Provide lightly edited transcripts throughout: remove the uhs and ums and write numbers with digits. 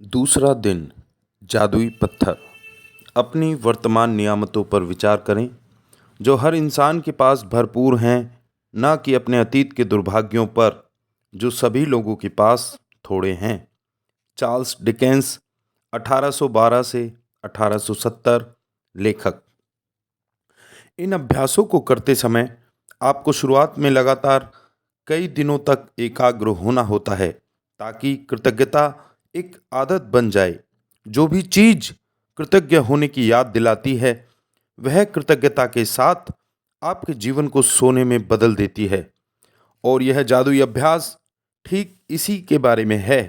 दूसरा दिन। जादुई पत्थर। अपनी वर्तमान नियामतों पर विचार करें जो हर इंसान के पास भरपूर हैं, न कि अपने अतीत के दुर्भाग्यों पर जो सभी लोगों के पास थोड़े हैं। चार्ल्स डिकेंस, 1812 से 1870। लेखक। इन अभ्यासों को करते समय आपको शुरुआत में लगातार कई दिनों तक एकाग्र होना होता है ताकि कृतज्ञता एक आदत बन जाए। जो भी चीज कृतज्ञ होने की याद दिलाती है वह कृतज्ञता के साथ आपके जीवन को सोने में बदल देती है। और यह जादुई अभ्यास ठीक इसी के बारे में है।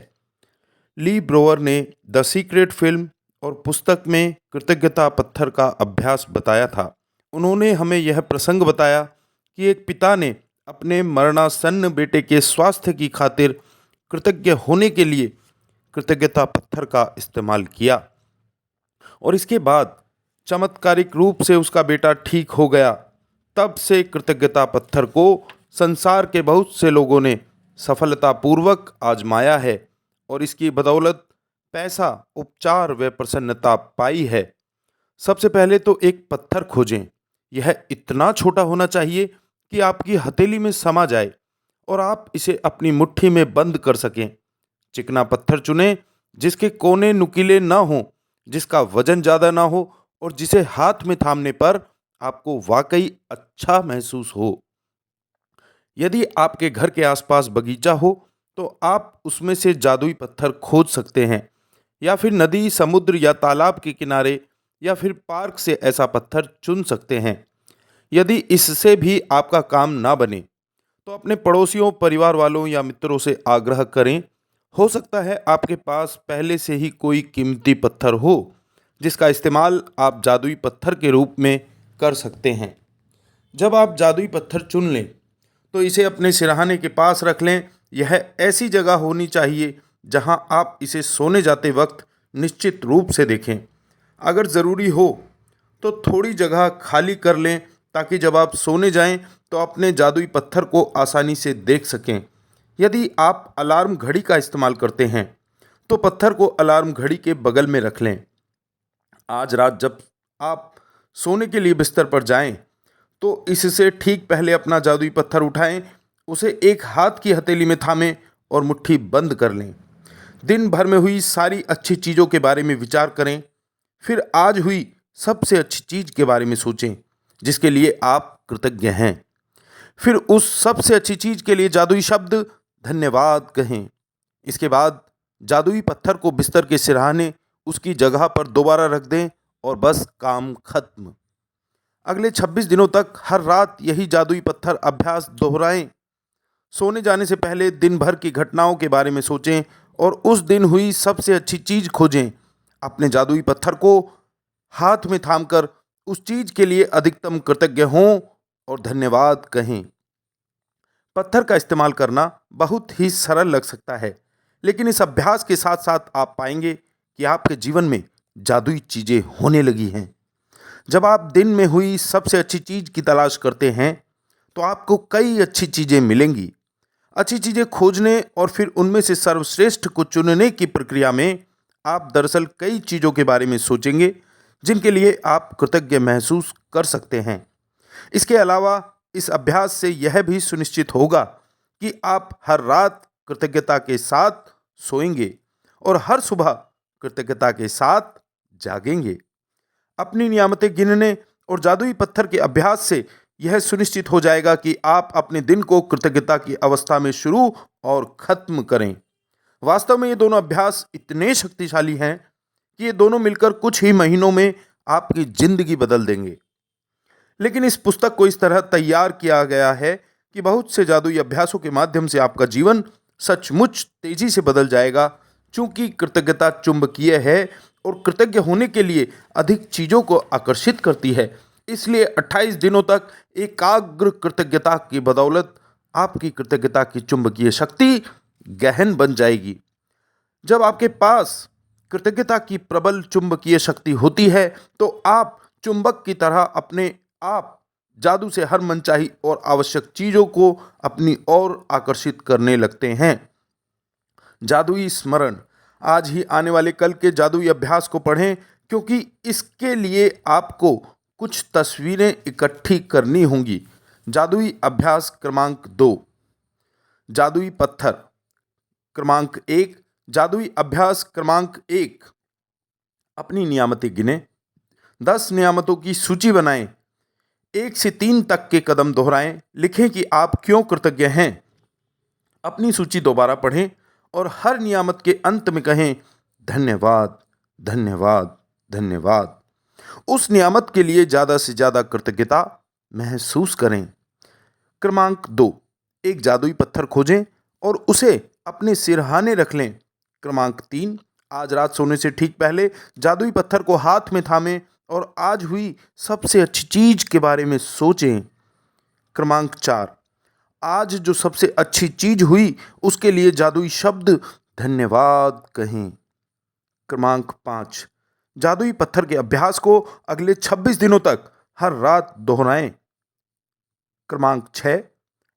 ली ब्रोअर ने द सीक्रेट फिल्म और पुस्तक में कृतज्ञता पत्थर का अभ्यास बताया था। उन्होंने हमें यह प्रसंग बताया कि एक पिता ने अपने मरणासन्न बेटे के स्वास्थ्य की खातिर कृतज्ञ होने के लिए कृतज्ञता पत्थर का इस्तेमाल किया और इसके बाद चमत्कारिक रूप से उसका बेटा ठीक हो गया। तब से कृतज्ञता पत्थर को संसार के बहुत से लोगों ने सफलतापूर्वक आजमाया है और इसकी बदौलत पैसा, उपचार व प्रसन्नता पाई है। सबसे पहले तो एक पत्थर खोजें। यह इतना छोटा होना चाहिए कि आपकी हथेली में समा जाए और आप इसे अपनी मुट्ठी में बंद कर सकें। चिकना पत्थर चुनें जिसके कोने नुकीले ना हो, जिसका वजन ज्यादा ना हो और जिसे हाथ में थामने पर आपको वाकई अच्छा महसूस हो। यदि आपके घर के आसपास बगीचा हो तो आप उसमें से जादुई पत्थर खोज सकते हैं, या फिर नदी, समुद्र या तालाब के किनारे या फिर पार्क से ऐसा पत्थर चुन सकते हैं। यदि इससे भी आपका काम ना बने तो अपने पड़ोसियों, परिवार वालों या मित्रों से आग्रह करें। हो सकता है आपके पास पहले से ही कोई कीमती पत्थर हो जिसका इस्तेमाल आप जादुई पत्थर के रूप में कर सकते हैं। जब आप जादुई पत्थर चुन लें तो इसे अपने सिरहाने के पास रख लें। यह ऐसी जगह होनी चाहिए जहां आप इसे सोने जाते वक्त निश्चित रूप से देखें। अगर ज़रूरी हो तो थोड़ी जगह खाली कर लें ताकि जब आप सोने जाएं तो अपने जादुई पत्थर को आसानी से देख सकें। यदि आप अलार्म घड़ी का इस्तेमाल करते हैं तो पत्थर को अलार्म घड़ी के बगल में रख लें। आज रात जब आप सोने के लिए बिस्तर पर जाएं तो इससे ठीक पहले अपना जादुई पत्थर उठाएं, उसे एक हाथ की हथेली में थामें और मुट्ठी बंद कर लें। दिन भर में हुई सारी अच्छी चीज़ों के बारे में विचार करें। फिर आज हुई सबसे अच्छी चीज़ के बारे में सोचें जिसके लिए आप कृतज्ञ हैं। फिर उस सबसे अच्छी चीज़ के लिए जादुई शब्द धन्यवाद कहें। इसके बाद जादुई पत्थर को बिस्तर के सिरहाने उसकी जगह पर दोबारा रख दें और बस काम खत्म। अगले 26 दिनों तक हर रात यही जादुई पत्थर अभ्यास दोहराएं। सोने जाने से पहले दिन भर की घटनाओं के बारे में सोचें और उस दिन हुई सबसे अच्छी चीज खोजें। अपने जादुई पत्थर को हाथ में थामकर उस चीज के लिए अधिकतम कृतज्ञ हों और धन्यवाद कहें। पत्थर का इस्तेमाल करना बहुत ही सरल लग सकता है, लेकिन इस अभ्यास के साथ साथ आप पाएंगे कि आपके जीवन में जादुई चीजें होने लगी हैं। जब आप दिन में हुई सबसे अच्छी चीज की तलाश करते हैं तो आपको कई अच्छी चीजें मिलेंगी। अच्छी चीजें खोजने और फिर उनमें से सर्वश्रेष्ठ को चुनने की प्रक्रिया में आप दरअसल कई चीजों के बारे में सोचेंगे जिनके लिए आप कृतज्ञ महसूस कर सकते हैं। इसके अलावा इस अभ्यास से यह भी सुनिश्चित होगा कि आप हर रात कृतज्ञता के साथ सोएंगे और हर सुबह कृतज्ञता के साथ जागेंगे। अपनी नियामतें गिनने और जादुई पत्थर के अभ्यास से यह सुनिश्चित हो जाएगा कि आप अपने दिन को कृतज्ञता की अवस्था में शुरू और खत्म करें। वास्तव में ये दोनों अभ्यास इतने शक्तिशाली हैं कि ये दोनों मिलकर कुछ ही महीनों में आपकी जिंदगी बदल देंगे। लेकिन इस पुस्तक को इस तरह तैयार किया गया है कि बहुत से जादुई अभ्यासों के माध्यम से आपका जीवन सचमुच तेजी से बदल जाएगा। चूंकि कृतज्ञता चुंबकीय है और कृतज्ञ होने के लिए अधिक चीजों को आकर्षित करती है, इसलिए 28 दिनों तक एकाग्र कृतज्ञता की बदौलत आपकी कृतज्ञता की चुंबकीय शक्ति गहन बन जाएगी। जब आपके पास कृतज्ञता की प्रबल चुंबकीय शक्ति होती है तो आप चुंबक की तरह अपने आप जादू से हर मनचाही और आवश्यक चीजों को अपनी ओर आकर्षित करने लगते हैं। जादुई स्मरण। आज ही आने वाले कल के जादुई अभ्यास को पढ़ें, क्योंकि इसके लिए आपको कुछ तस्वीरें इकट्ठी करनी होंगी। जादुई अभ्यास क्रमांक 2, जादुई पत्थर। क्रमांक 1, जादुई अभ्यास क्रमांक 1, अपनी नियामतें गिनें। 10 नियामतों की सूची बनाएं। 1 से 3 तक के कदम दोहराएं। लिखें कि आप क्यों कृतज्ञ हैं। अपनी सूची दोबारा पढ़ें और हर नियामत के अंत में कहें, धन्यवाद, धन्यवाद, धन्यवाद। उस नियामत के लिए ज़्यादा से ज़्यादा कृतज्ञता महसूस करें। क्रमांक 2, एक जादुई पत्थर खोजें और उसे अपने सिरहाने रख लें। क्रमांक 3, आज रात सोने से ठीक पहले जादुई पत्थर को हाथ में थामें और आज हुई सबसे अच्छी चीज के बारे में सोचें। क्रमांक 4, आज जो सबसे अच्छी चीज हुई उसके लिए जादुई शब्द धन्यवाद कहें। क्रमांक 5, जादुई पत्थर के अभ्यास को अगले 26 दिनों तक हर रात दोहराएं। क्रमांक 6,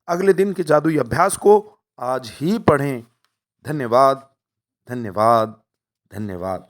अगले दिन के जादुई अभ्यास को आज ही पढ़ें। धन्यवाद, धन्यवाद, धन्यवाद।